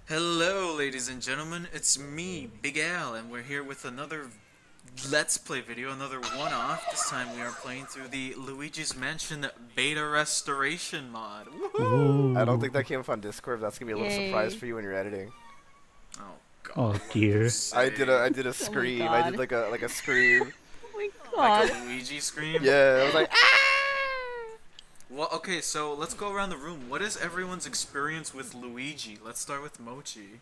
Hello, ladies and gentlemen, it's me, Big Al, and we're here with another Let's Play video, another one-off. This time we are playing through the Luigi's Mansion Beta Restoration mod. Woohoo! I don't Ooh. think that came up on Discord. That's gonna be a little surprise Yay. for you when you're editing. Oh Oh god, what dear. you say? I did a scream. I did God. like a scream. Oh my Like god. a Luigi scream? Yeah, I was like, Well, okay, so let's go around the room. What is everyone's experience with Luigi? Let's start with Mochi.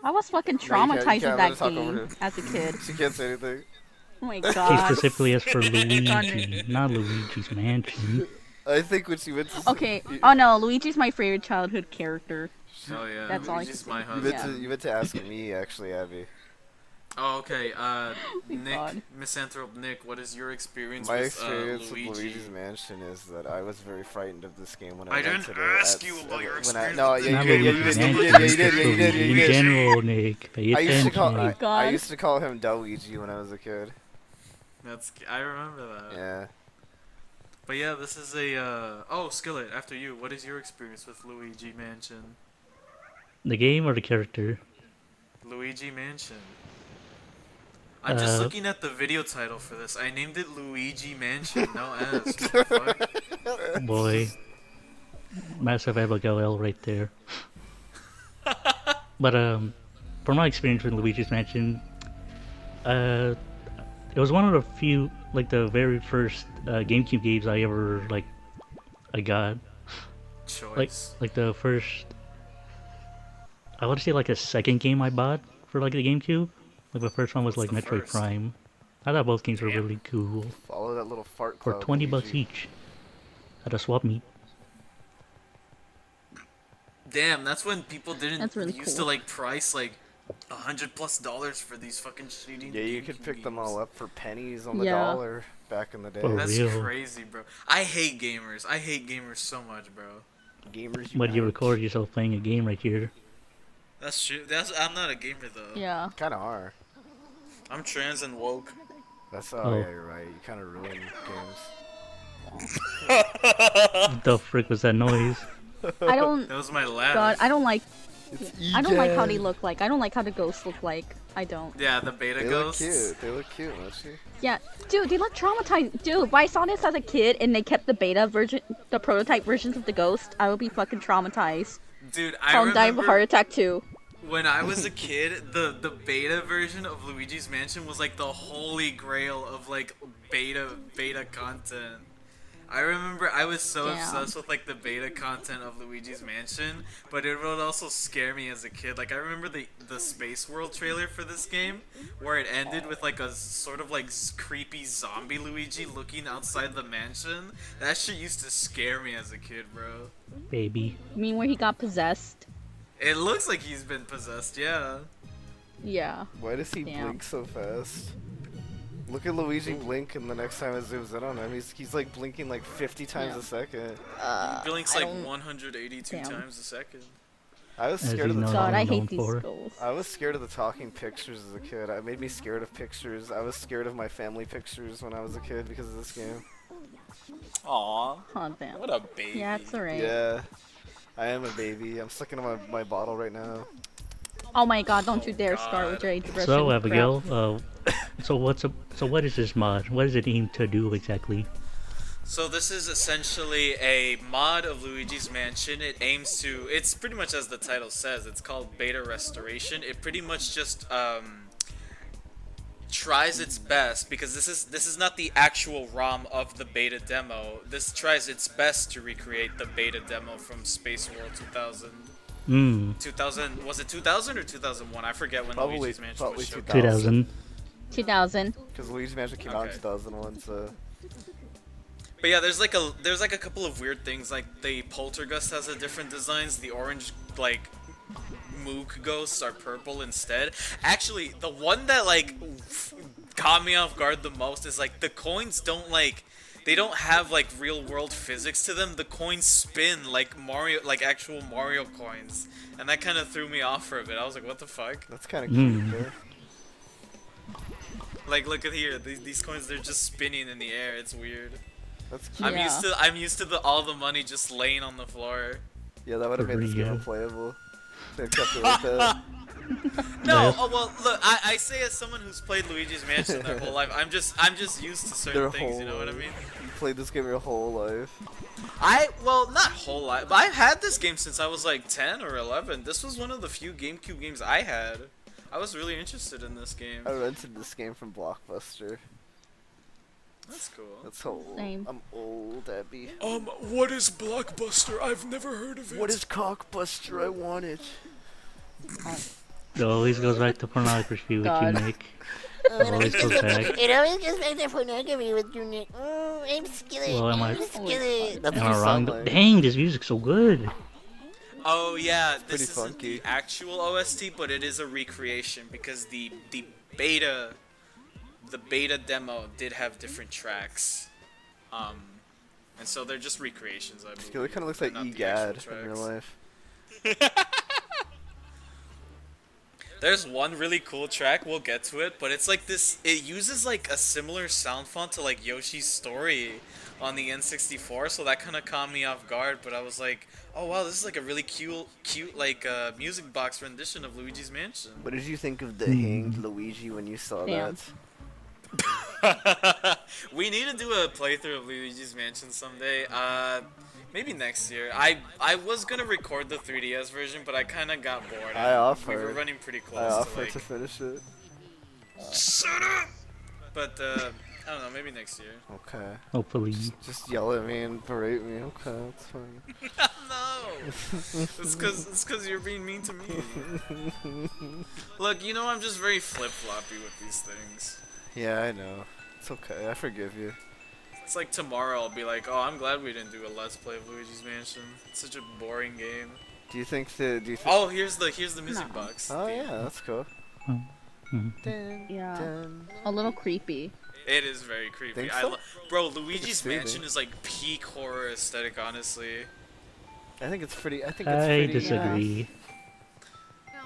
I was fucking No, you can't- traumatized you can't with let that us talk over game him. as a kid. she can't say anything. Oh my He god. specifically asked for Darn Luigi, not Luigi's Mansion. I think when she went to Okay. Oh no, Luigi's my favorite childhood character. Oh yeah, That's all I Luigi's can my say. you husband. meant to you meant to ask me actually, Abby. Oh, okay, Nick, God. Misanthrope Nick, what is your experience My with experience with Luigi? Luigi's Mansion is that I was very frightened of this game when I I didn't rented ask it. you about your when I, experience no, with yeah, Not you did, Luigi's yeah, you did, Mansion, yeah, you did, just yeah, you did, Luigi you in did. general, Nick. Pay I used to call attention. my God. I used to call him Luigi when I was a kid. I remember that. Yeah. But yeah, this is a oh, Skillet, after you. What is your experience with Luigi Mansion? The game or the character? Luigi Mansion. I'm just Uh, looking at the video title for this. I named it Luigi Mansion, no S. What the fuck? Boy. Massive LL right there. But, from my experience with Luigi's Mansion, it was one of the few, like, the very first GameCube games I ever, like, I got. Choice. Like the first, I would say like a second game I bought for like the GameCube. Like the first one was What's like the Metroid first? Prime. I thought both games were Damn. really cool. Follow that little fart For cloud, 20 bucks Luigi. each at a swap meet. Damn, that's when people didn't That's really used to cool. like price like $100+ for these fucking shitty. Yeah, you could GameCube pick them games. all up for pennies on the Yeah. dollar back in the day. For That's real. crazy, bro. I hate gamers. I hate gamers so much, bro. Gamers But you unite. record yourself playing a game right here. That's true. I'm not a gamer though. Yeah. Kinda are. I'm trans and woke. That's Oh. yeah, you're right. You kind of ruin games. What the frick was that noise? I don't. That was my laugh. God, I don't like. It's I don't like how they Egen. look like. I don't like how the ghosts look like. I don't. Yeah, the beta They look ghosts. cute. They look cute, don't you? Yeah, dude, they look traumatized. Dude, if I saw this as a kid and they kept the beta version, the prototype versions of the ghost, I would be fucking traumatized. Dude, I I'll die of a remember heart attack too. when I was a kid, the beta version of Luigi's Mansion was like the holy grail of like beta content. I remember I was so Damn. obsessed with like the beta content of Luigi's Mansion, but it would also scare me as a kid. Like I remember the Space World trailer for this game, where it ended with like a sort of like creepy zombie Luigi looking outside the mansion. That shit used to scare me as a kid, bro. Baby. You mean where he got possessed? It looks like he's been possessed, yeah. Yeah. Why does he Damn. blink so fast? Look at Luigi blink, and the next time it zooms in on him, he's like blinking like 50 times Yeah. a second. He blinks I like don't- 182 Damn. times a second. I was As scared of you the know. God, I known hate these for. ghosts. I was scared of the talking pictures as a kid. It made me scared of pictures. I was scared of my family pictures when I was a kid because of this game. Aw, Oh damn. what a baby. Yeah, it's alright. Yeah, I am a baby. I'm sucking on my bottle right now. Oh my God! Don't you dare God. start with your age version. So crap. Abigail, so what is this mod? What does it aim to do exactly? So this is essentially a mod of Luigi's Mansion. It aims to, it's pretty much as the title says, it's called Beta Restoration. It pretty much just tries its best, because this is not the actual ROM of the beta demo. This tries its best to recreate the beta demo from Space World 2000. 2000, was it 2000 or 2001? I forget when Probably- Luigi's Mansion probably was showcased. 2000. 2000. Because Luigi's Mansion came out in Okay. 2001, so But yeah, there's like a couple of weird things. Like the Poltergust has a different designs. The orange like Mook ghosts are purple instead. Actually, the one that like caught me off guard the most is like the coins don't like, they don't have like real world physics to them. The coins spin like Mario, like actual Mario coins, and that kind of threw me off for a bit. I was like, what the fuck? that's kind of cute. Mm. There. Like look at here, these coins, they're just spinning in the air. It's weird. That's cute. Yeah. I'm used to all the money just laying on the floor. Yeah, that would have For made this game real. unplayable. They kept it like that. No, Yes. oh well. Look, I say as someone who's played Luigi's Mansion their whole life, I'm just used to certain Their things. whole You know what I life. mean? You played this game your whole life. Well, not whole life, but I've had this game since I was like 10 or 11. This was one of the few GameCube games I had. I was really interested in this game. I rented this game from Blockbuster. That's cool. That's how old. Same. I'm old, Abby. What is Blockbuster? I've never heard of it. What is Cockbuster? I want it. It always goes back to pornography with you, God. Nick. It always goes back. It always goes back to pornography with you, Nick. I'm skillet. Well, am I- I'm skillet. That's Am what I you wrong? sound like. Dang, this music's so good. Oh yeah, this pretty isn't funky. the actual OST, but it is a recreation because the beta demo did have different tracks, and so they're just recreations. I believe. Skillet kind of looks like They're not the Egad actual in real tracks. life. There's one really cool track, we'll get to it, but it's like this, it uses like a similar sound font to like Yoshi's Story on the N64, so that kind of caught me off guard, but I was like, oh wow, this is like a really cute like music box rendition of Luigi's Mansion. What did you think of the hanged Luigi when you saw Damn. that? We need to do a playthrough of Luigi's Mansion someday. Maybe next year. I was gonna record the 3DS version, but I kind of got bored. I offered. We were running pretty I close to offered like. to finish it. Shut up. But I don't know. Maybe next year. Okay. Hopefully. Just yell at me and berate me. Okay, that's fine. No. It's cause you're being mean to me. Look, you know I'm just very flip floppy with these things. Yeah, I know. It's okay. I forgive you. It's like tomorrow I'll be like, oh, I'm glad we didn't do a Let's Play of Luigi's Mansion. It's such a boring game. Do you think the? Do you think? Oh, here's the music No. box. Oh yeah, that's cool. Mhm. Dun, Yeah. dun. A little creepy. It is very creepy. Think so? Bro, Luigi's soothing. Mansion is like peak horror aesthetic, honestly. I think it's pretty. I think it's I pretty. disagree.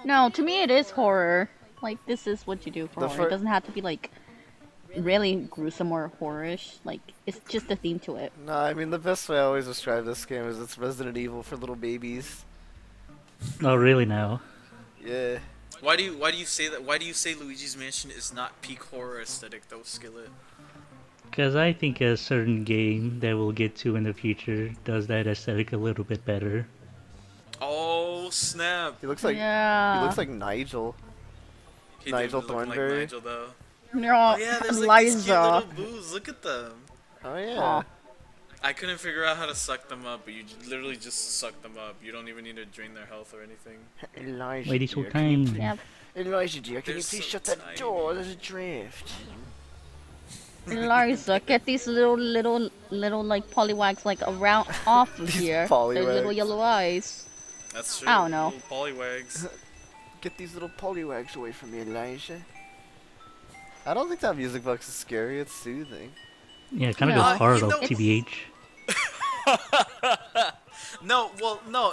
No, to me it is horror. Like, this is what you do for The horror. It doesn't have to be, like, really gruesome or horrorish. Like, it's just a theme to it. No, I mean the best way I always describe this game is it's Resident Evil for little babies. Oh, really now? Yeah. Why do you say that? Why do you say Luigi's Mansion is not peak horror aesthetic though, Skillet? Because I think a certain game that we'll get to in the future does that aesthetic a little bit better. Oh snap! He looks like. Yeah. He looks like Nigel. He Nigel did look like Thornberry. Nigel though. No, Oh yeah, there's like these cute Liza. little boos. Look at them. Oh yeah. Aw. I couldn't figure out how to suck them up, but you literally just suck them up. You don't even need to drain their health or anything. Elijah. Ladies so dear, can you kind. please- Yep. Elijah dear, can They're you please so shut that tiny. door? There's a draft. Liza, get these little like pollywags like around off of These here. Their pollywags. little yellow eyes. That's true. I don't know. Little pollywags. Get these little polywags away from me, Elijah. I don't think that music box is scary. It's soothing. Yeah, it kind of Yeah. goes hard You on know- TBH. No,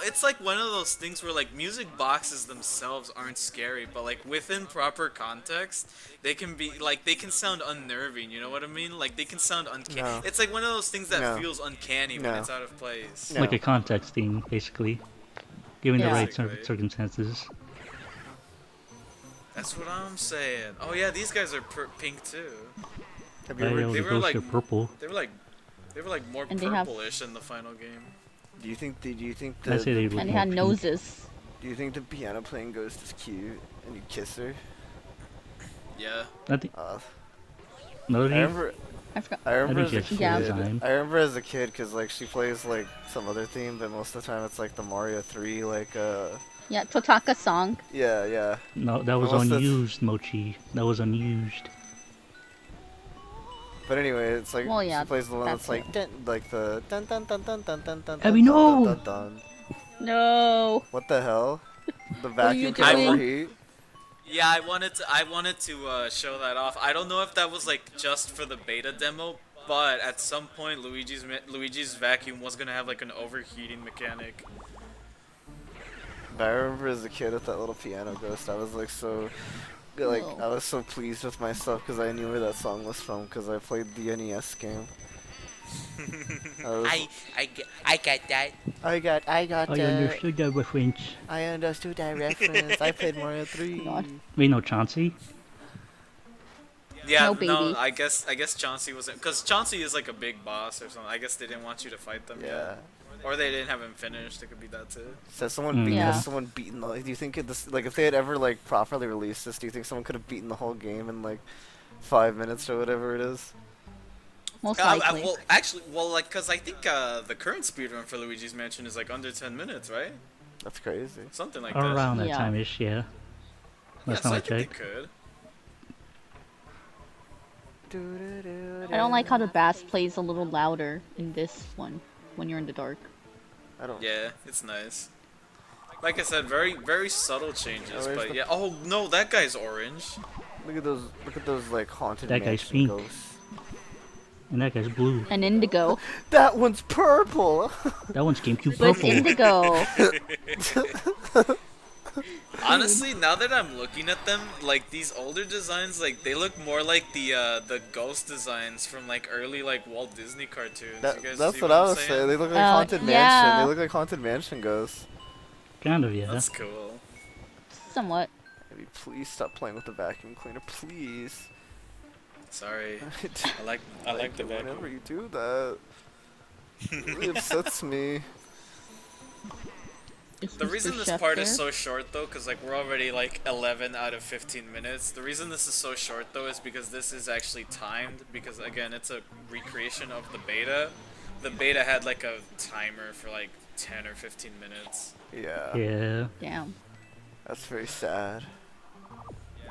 it's like one of those things where like music boxes themselves aren't scary, but like within proper context, they can be like they can sound unnerving. You know what I mean? Like they can sound uncanny. No. It's like one of those things that No. feels uncanny No. when it's out of place. No. Like a context thing, basically. Given the Yeah. right Basically. circumstances. That's what I'm saying. Oh yeah, these guys are pink too. Have you I ever? know they the were ghosts like- are purple. They were like more And they have- purplish in the final game. Do you think? Do you think I say they the? look And they more had pink. noses. Do you think the piano playing ghost is cute and you kiss her? Yeah. I think, Uh, no, I he, remember. I forgot. I remember I as a think kid. it's Yeah. design. I remember as a kid because like she plays like some other theme, but most of the time it's like the Mario 3 like Yeah, Totaka song. yeah. No, that was Unless that's- unused, Mochi. That was unused. But anyway, it's like Well, yeah, she plays the one that's that's like dun, like the dun dun dun dun dun dun dun. Abby, dun, no! Dun, dun, dun. No. What the hell? The are you vacuum can doing? overheat. Yeah, I wanted to show that off. I don't know if that was like just for the beta demo, but at some point Luigi's vacuum was gonna have like an overheating mechanic. But I remember as a kid with that little piano ghost, I was like so, like Whoa. I was so pleased with myself because I knew where that song was from because I played the NES game. I got that. I got I understood that reference. I understood that reference. I played Mario 3. God. Wait, no, Chauncey? Yeah, No, baby. I guess Chauncey wasn't, because Chauncey is like a big boss or something. I guess they didn't want you to fight them Yeah. yet. Or they didn't have him finished. It could be that too. So someone beat, Yeah. has someone beaten the, do you think this, like if they had ever like properly released this, do you think someone could have beaten the whole game in like 5 minutes or whatever it is? Most likely. Well, actually, like, cause I think the current speedrun for Luigi's Mansion is like under 10 minutes, right? That's crazy. Something like Or that. around that Yeah. time-ish, yeah. Yeah, Last so time I I think they checked. could. I don't like how the bass plays a little louder in this one when you're in the dark. I don't. Yeah, it's nice. Like I said, very subtle changes, Oh, where's but the- yeah. Oh no, that guy's orange. Look at those like haunted That guy's mansion pink. ghosts. And that guy's blue. And indigo. That one's purple. That one's GameCube But it's purple. indigo. Honestly, now that I'm looking at them, like these older designs, like they look more like the ghost designs from like early like Walt Disney cartoons. You guys That's see what I I'm was saying. They look like Oh, haunted mansion. yeah. They look like haunted mansion ghosts. Kind of, yeah. That's cool. Somewhat. Maybe please stop playing with the vacuum cleaner, please. Sorry, I like the vacuum. Whenever you do that, it really upsets me. Is The Mr. reason this Chef part there? is so short though, cause like we're already like 11 out of 15 minutes. The reason this is so short though is because this is actually timed, because again it's a recreation of the beta. The beta had like a timer for like 10 or 15 minutes. Yeah, Yeah. Damn. that's very sad.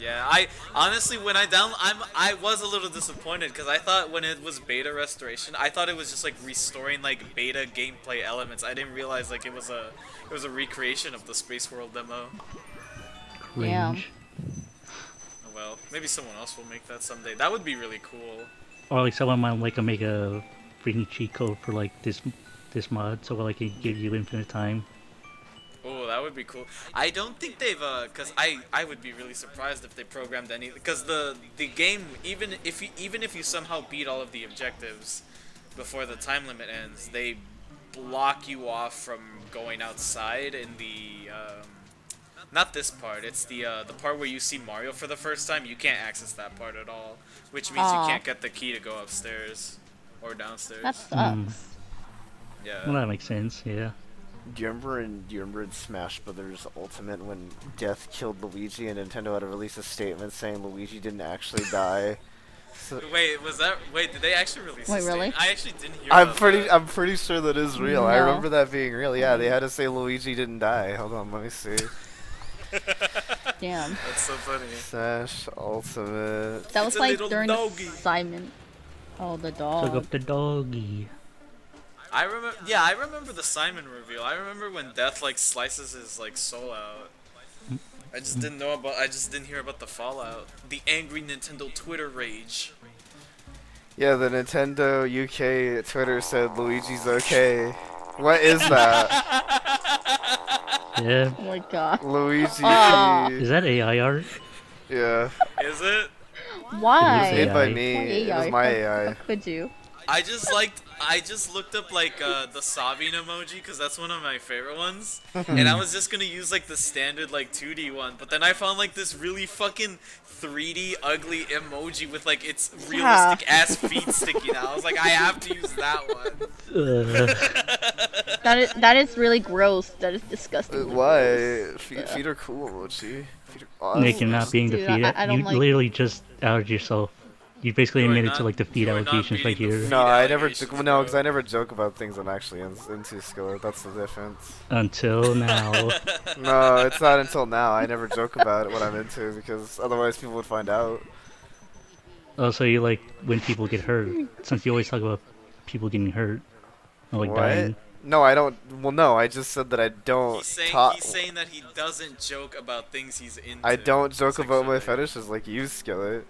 Yeah, I honestly when I was a little disappointed because I thought when it was beta restoration, I thought it was just like restoring like beta gameplay elements. I didn't realize like it was a recreation of the Space World demo. Yeah. Range. Oh well, maybe someone else will make that someday. That would be really cool. Or like someone might like make a freaking cheat code for like this mod, so like it give you infinite time. Oh, that would be cool. I don't think they've cuz I would be really surprised if they programmed any, cuz the game even if you somehow beat all of the objectives before the time limit ends, they block you off from going outside in the not this part. It's the part where you see Mario for the first time. You can't access that part at all, which means Aw. you can't get the key to go upstairs or downstairs. That sucks. Hmm. Yeah. Well, that makes sense, yeah. Do you remember in Smash Brothers Ultimate when Death killed Luigi and Nintendo had to release a statement saying Luigi didn't actually die? So, Wait, did they actually release Wait, this really? thing? I actually didn't hear I'm about pretty that. I'm pretty sure that is real. I No. remember that being real. Yeah, they had to say Luigi didn't die. Hold on, let me see. Damn. That's so funny. Smash Ultimate. That was It's a like little during doggy. Simon. Oh, the Took dog. up the doggy. I remember the Simon reveal. I remember when Death like slices his like soul out. I just didn't hear about the fallout. The angry Nintendo Twitter rage. Yeah, the Nintendo UK Twitter said Luigi's okay. What is that? Yeah. Oh my god. Luigi. Aw. Is that AI art? Yeah. Is it? Why? Made by AI. me. Why It AI? was my How AI. could you? I just looked up like the sobbing emoji because that's one of my favorite ones, and I was just gonna use like the standard like 2D one, but then I found like this really fucking 3D ugly emoji with like its realistic ass feet sticking out. I was like, I have to use that one. That is really gross. That is disgusting. Why? Feet are cool, Luigi. Feet are awesome. Nick, you're not being Dude, defeated. I don't You like- literally just outed yourself. You basically You are admitted not- to like the feed you are not allegations right beating the here. feed No, I never. allegations, No, bro. because I never joke about things I'm actually into, Skillet. That's the difference. Until now. No, it's not until now. I never joke about what I'm into because otherwise people would find out. Oh, so you like when people get hurt, since you always talk about people getting hurt. Or like What? dying. No, I don't. Well, no, I just said that I don't He's saying that he doesn't joke about things he's into. I don't joke about my sexually. fetishes like you, Skillet.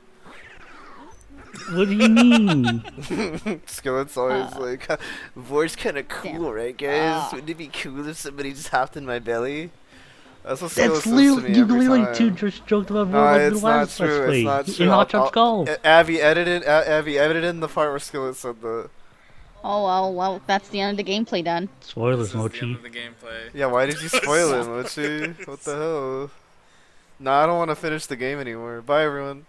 What do you mean? Skillet's always like, voice kind of cool, Damn. right, guys? Wouldn't it be cool if somebody just hopped in my belly? That's what That's Skillet says to literally me you every literally time. just joked about No, like it's the not last true. Let's It's Play. not true. In Hot Shots Golf. Abby edited in the part where Skillet said that. well, that's the end of the gameplay then. Spoilers, This is the end Mochi. of the gameplay. Yeah, why did you spoil it, Mochi? What the hell? Nah, I don't want to finish the game anymore. Bye, everyone.